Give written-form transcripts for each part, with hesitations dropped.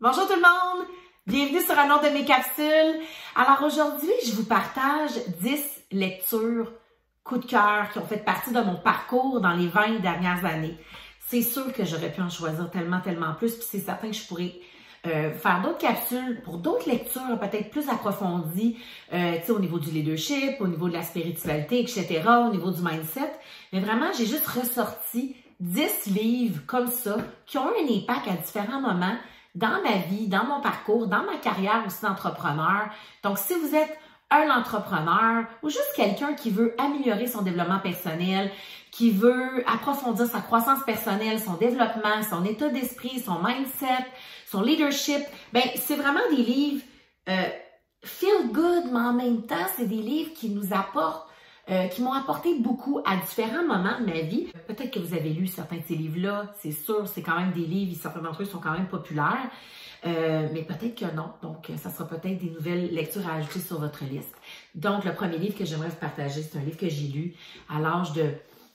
Bonjour tout le monde! Bienvenue sur un autre de mes capsules. Alors aujourd'hui, je vous partage 10 lectures coup de cœur qui ont fait partie de mon parcours dans les 20 dernières années. C'est sûr que j'aurais pu en choisir tellement plus, puis c'est certain que je pourrais faire d'autres capsules pour d'autres lectures peut-être plus approfondies, au niveau du leadership, au niveau de la spiritualité, etc., au niveau du mindset. Mais vraiment, j'ai juste ressorti 10 livres comme ça qui ont eu un impact à différents moments dans ma vie, dans mon parcours, dans ma carrière aussi d'entrepreneur. Donc, si vous êtes un entrepreneur ou juste quelqu'un qui veut améliorer son développement personnel, qui veut approfondir sa croissance personnelle, son développement, son état d'esprit, son mindset, son leadership, ben c'est vraiment des livres feel good, mais en même temps, c'est des livres qui nous apportent, qui m'ont apporté beaucoup à différents moments de ma vie. Peut-être que vous avez lu certains de ces livres-là, c'est sûr, c'est quand même des livres, certains d'entre eux sont quand même populaires, mais peut-être que non. Donc, ça sera peut-être des nouvelles lectures à ajouter sur votre liste. Donc, le premier livre que j'aimerais vous partager, c'est un livre que j'ai lu à l'âge de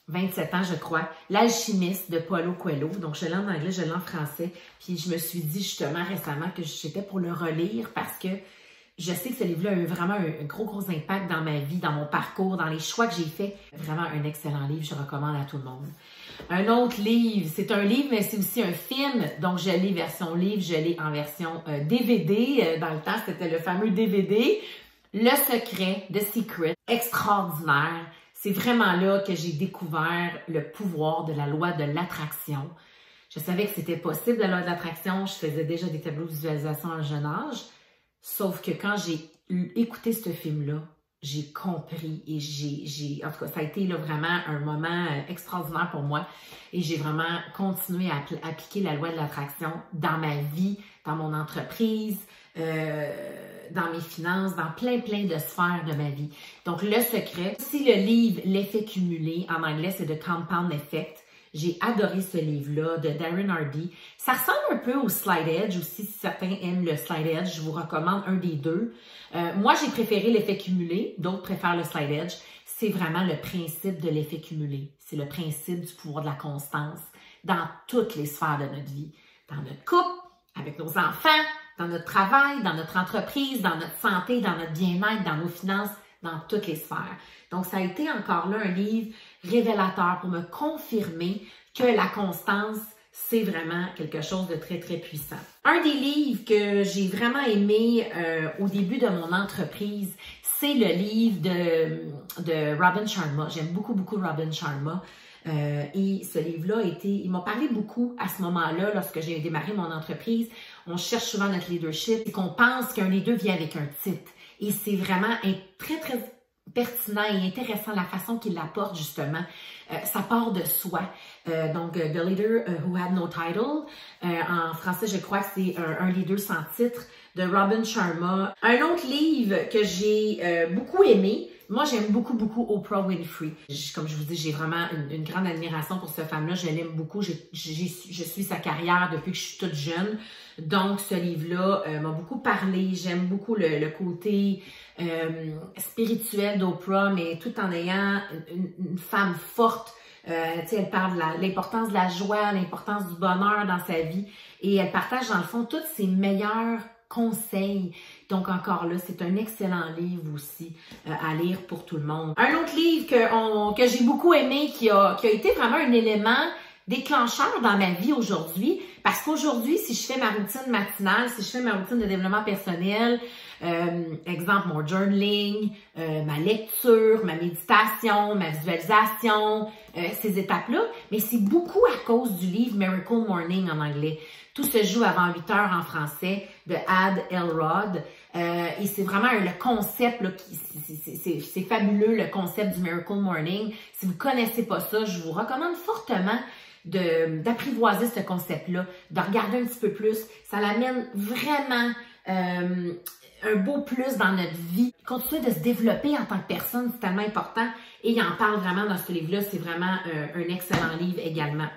27 ans, je crois, L'Alchimiste de Paulo Coelho. Donc, je l'ai en anglais, je l'ai en français. Puis, je me suis dit justement récemment que j'étais pour le relire parce que je sais que ce livre-là a eu vraiment un gros impact dans ma vie, dans mon parcours, dans les choix que j'ai faits. Vraiment un excellent livre, je recommande à tout le monde. Un autre livre, c'est un livre, mais c'est aussi un film. Donc, je l'ai version livre, je l'ai en version DVD. Dans le temps, c'était le fameux DVD. Le Secret, The Secret, extraordinaire. C'est vraiment là que j'ai découvert le pouvoir de la loi de l'attraction. Je savais que c'était possible, la loi de l'attraction. Je faisais déjà des tableaux de visualisation à un jeune âge. Sauf que quand j'ai écouté ce film-là, j'ai compris et en tout cas, ça a été là, vraiment un moment extraordinaire pour moi. Et j'ai vraiment continué à appliquer la loi de l'attraction dans ma vie, dans mon entreprise, dans mes finances, dans plein de sphères de ma vie. Donc, Le Secret. Aussi, le livre L'effet cumulé, en anglais, c'est The Compound Effect. J'ai adoré ce livre-là de Darren Hardy. Ça ressemble un peu au Slide Edge aussi, si certains aiment le Slide Edge, je vous recommande un des deux. Moi, j'ai préféré l'effet cumulé, d'autres préfèrent le Slide Edge. C'est vraiment le principe de l'effet cumulé. C'est le principe du pouvoir de la constance dans toutes les sphères de notre vie. Dans notre couple, avec nos enfants, dans notre travail, dans notre entreprise, dans notre santé, dans notre bien-être, dans nos finances, dans toutes les sphères. Donc, ça a été encore là un livre révélateur pour me confirmer que la constance, c'est vraiment quelque chose de très puissant. Un des livres que j'ai vraiment aimé au début de mon entreprise, c'est le livre de Robin Sharma. J'aime beaucoup Robin Sharma. Et ce livre-là il m'a parlé beaucoup à ce moment-là, lorsque j'ai démarré mon entreprise. On cherche souvent notre leadership et qu'on pense qu'un leader vient avec un titre. Et c'est vraiment très pertinent et intéressant la façon qu'il l'apporte justement. Ça part de soi. Donc, The Leader Who Had No Title. En français, je crois que c'est un leader sans titre de Robin Sharma. Un autre livre que j'ai beaucoup aimé. Moi, j'aime beaucoup Oprah Winfrey. Comme je vous dis, j'ai vraiment une grande admiration pour cette femme-là. Je l'aime beaucoup. Je suis sa carrière depuis que je suis toute jeune. Donc, ce livre-là m'a beaucoup parlé. J'aime beaucoup le côté spirituel d'Oprah, mais tout en ayant une femme forte. Elle parle de l'importance de la joie, l'importance du bonheur dans sa vie. Et elle partage, dans le fond, tous ses meilleurs conseils. Donc, encore là, c'est un excellent livre aussi à lire pour tout le monde. Un autre livre que j'ai beaucoup aimé, qui a été vraiment un élément déclencheur dans ma vie aujourd'hui, parce qu'aujourd'hui, si je fais ma routine matinale, si je fais ma routine de développement personnel, exemple, mon journaling, ma lecture, ma méditation, ma visualisation, ces étapes-là, mais c'est beaucoup à cause du livre Miracle Morning en anglais. Tout se joue avant 8 heures en français de Ad Elrod. Et c'est vraiment le concept, c'est fabuleux le concept du Miracle Morning. Si vous ne connaissez pas ça, je vous recommande fortement d'apprivoiser ce concept-là, de regarder un petit peu plus. Ça l'amène vraiment un beau plus dans notre vie. Continuer de se développer en tant que personne, c'est tellement important. Et il en parle vraiment dans ce livre-là. C'est vraiment un excellent livre également.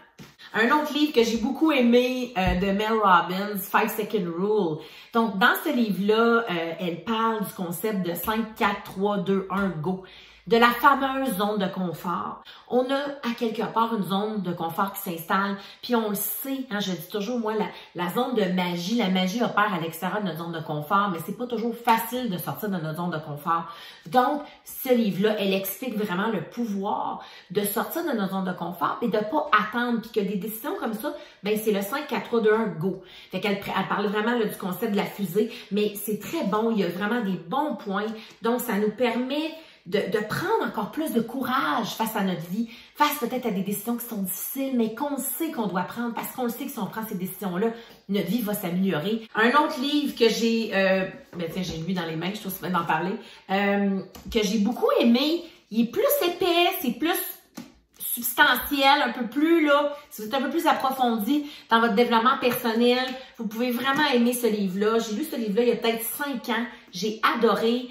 Un autre livre que j'ai beaucoup aimé de Mel Robbins, 5 Second Rule. Donc, dans ce livre-là, elle parle du concept de 5, 4, 3, 2, 1, go. de la fameuse zone de confort. On a à quelque part une zone de confort qui s'installe, puis on le sait, hein, je dis toujours, moi, la zone de magie, la magie opère à l'extérieur de notre zone de confort, mais c'est pas toujours facile de sortir de notre zone de confort. Donc, ce livre-là, elle explique vraiment le pouvoir de sortir de notre zone de confort et de pas attendre, puis que des décisions comme ça, ben c'est le 5, 4, 3, 2, 1, go. Fait qu'elle parle vraiment là, du concept de la fusée, mais c'est très bon, il y a vraiment des bons points, donc ça nous permet de prendre encore plus de courage face à notre vie, face peut-être à des décisions qui sont difficiles, mais qu'on sait qu'on doit prendre, parce qu'on le sait que si on prend ces décisions-là, notre vie va s'améliorer. Un autre livre que j'ai, ben tiens, j'ai lu dans les mains, je trouve ça d'en parler, que j'ai beaucoup aimé, il est plus épais, c'est plus substantiel, un peu plus là, si vous êtes un peu plus approfondi dans votre développement personnel, vous pouvez vraiment aimer ce livre-là. J'ai lu ce livre-là il y a peut-être 5 ans, j'ai adoré.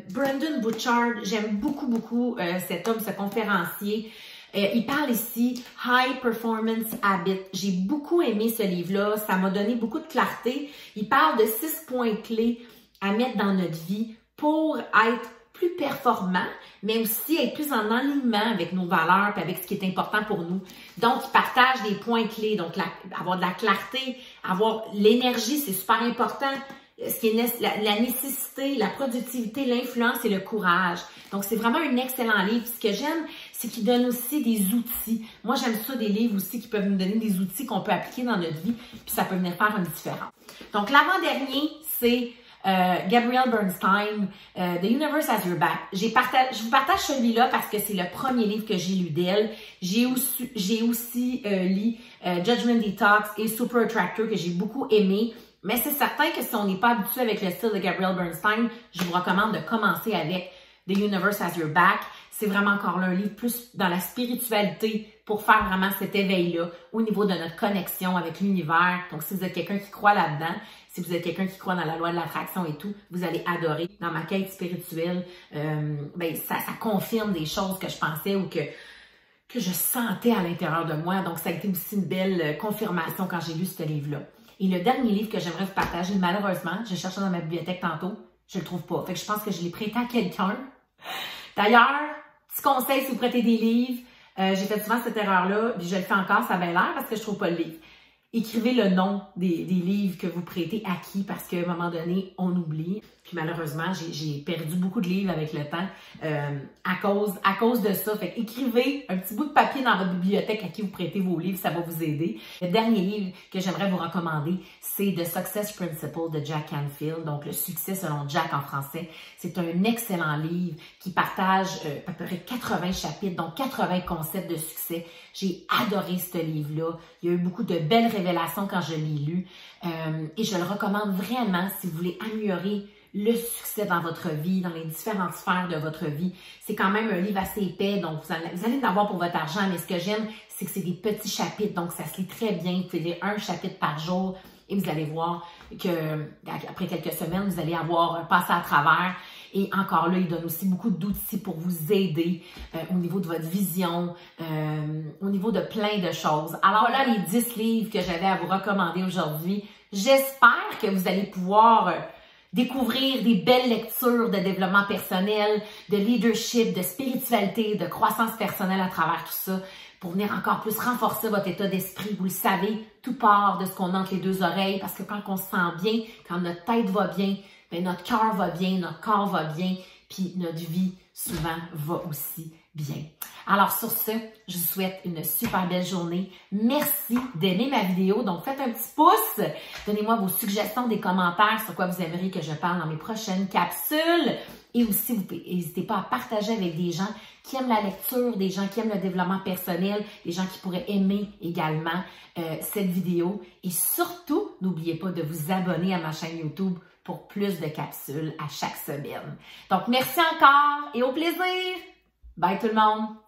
Brendon Burchard, j'aime beaucoup cet homme, ce conférencier. Il parle ici High Performance Habit. J'ai beaucoup aimé ce livre-là, ça m'a donné beaucoup de clarté. Il parle de 6 points clés à mettre dans notre vie pour être plus performant, mais aussi être plus en alignement avec nos valeurs et avec ce qui est important pour nous. Donc, il partage des points clés, donc avoir de la clarté, avoir l'énergie, c'est super important. Ce qui est la nécessité, la productivité, l'influence et le courage. Donc, c'est vraiment un excellent livre. Ce que j'aime, c'est qu'il donne aussi des outils. Moi, j'aime ça, des livres aussi qui peuvent nous donner des outils qu'on peut appliquer dans notre vie, puis ça peut venir faire une différence. Donc, l'avant-dernier, c'est Gabrielle Bernstein, The Universe Has Your Back. Je vous partage celui-là parce que c'est le premier livre que j'ai lu d'elle. J'ai aussi lu Judgment Detox et Super Attractor que j'ai beaucoup aimé. Mais c'est certain que si on n'est pas habitué avec le style de Gabrielle Bernstein, je vous recommande de commencer avec The Universe Has Your Back. C'est vraiment encore là un livre plus dans la spiritualité pour faire vraiment cet éveil-là au niveau de notre connexion avec l'univers. Donc, si vous êtes quelqu'un qui croit là-dedans, si vous êtes quelqu'un qui croit dans la loi de l'attraction et tout, vous allez adorer. Dans ma quête spirituelle, ben, ça confirme des choses que je pensais ou que je sentais à l'intérieur de moi. Donc, ça a été aussi une belle confirmation quand j'ai lu ce livre-là. Et le dernier livre que j'aimerais vous partager, malheureusement, je cherchais dans ma bibliothèque tantôt, je le trouve pas. Fait que je pense que je l'ai prêté à quelqu'un. D'ailleurs, petit conseil si vous prêtez des livres, j'ai fait souvent cette erreur-là, puis je le fais encore, ça a bien l'air parce que je trouve pas le livre. Écrivez le nom des livres que vous prêtez à qui, parce qu'à un moment donné, on oublie. Puis malheureusement, j'ai perdu beaucoup de livres avec le temps à cause de ça. Fait écrivez un petit bout de papier dans votre bibliothèque à qui vous prêtez vos livres, ça va vous aider. Le dernier livre que j'aimerais vous recommander, c'est The Success Principle de Jack Canfield, donc le succès selon Jack en français. C'est un excellent livre qui partage à peu près 80 chapitres, donc 80 concepts de succès. J'ai adoré ce livre-là. Il y a eu beaucoup de belles révélations quand je l'ai lu et je le recommande vraiment si vous voulez améliorer le succès dans votre vie, dans les différentes sphères de votre vie. C'est quand même un livre assez épais, donc vous allez en avoir pour votre argent, mais ce que j'aime, c'est que c'est des petits chapitres, donc ça se lit très bien. Vous pouvez lire un chapitre par jour et vous allez voir que après quelques semaines, vous allez avoir passé à travers. Et encore là, il donne aussi beaucoup d'outils pour vous aider au niveau de votre vision, au niveau de plein de choses. Alors là, les 10 livres que j'avais à vous recommander aujourd'hui, j'espère que vous allez pouvoir découvrir des belles lectures de développement personnel, de leadership, de spiritualité, de croissance personnelle à travers tout ça pour venir encore plus renforcer votre état d'esprit. Vous le savez, tout part de ce qu'on a entre les deux oreilles parce que quand on se sent bien, quand notre tête va bien, bien notre cœur va bien, notre corps va bien, puis notre vie souvent va aussi bien. Alors sur ce, je vous souhaite une super belle journée. Merci d'aimer ma vidéo. Donc faites un petit pouce. Donnez-moi vos suggestions, des commentaires sur quoi vous aimeriez que je parle dans mes prochaines capsules. Et aussi, n'hésitez pas à partager avec des gens qui aiment la lecture, des gens qui aiment le développement personnel, des gens qui pourraient aimer également cette vidéo. Et surtout, n'oubliez pas de vous abonner à ma chaîne YouTube pour plus de capsules à chaque semaine. Donc merci encore et au plaisir! Bye tout le monde!